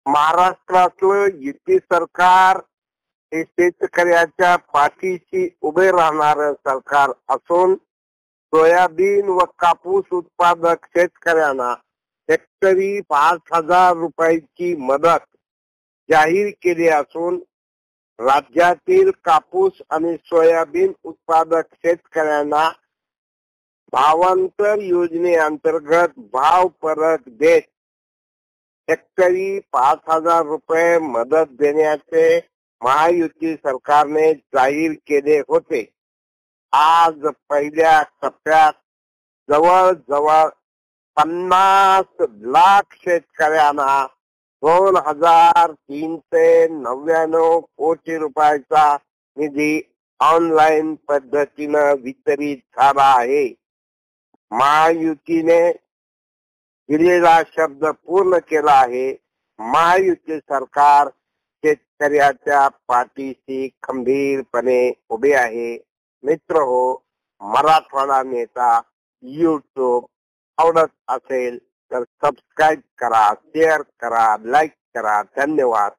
महाराष्ट्रातलं युती सरकार हे शेतकऱ्याच्या पाठीशी उभे राहणारं सरकार असून सोयाबीन व कापूस उत्पादक शेतकऱ्यांना हेक्टरी 5,000 रुपयाची मदत जाहीर केली असून राज्यातील कापूस आणि सोयाबीन उत्पादक शेतकऱ्यांना भावांतर योजनेअंतर्गत भाव परत देत हेक्टरी 5,000 रुपये मदत देण्याचे महायुती सरकारने जाहीर केले होते। आज पहिल्या टप्प्यात जवळजवळ 50 लाख शेतकऱ्यांना 2,399 कोटी रुपयाचा निधी ऑनलाईन पद्धतीने वितरित झाला आहे। महायुतीने दिलेला शब्द पूर्ण केला आहे। महायुती सरकार शेतकऱ्याच्या पाठीशी खंबीरपणे उभे आहे। मित्र हो, मराठवाडा नेता YouTube आवडत असेल तर सबस्क्राईब करा, शेअर करा, लाईक करा। धन्यवाद।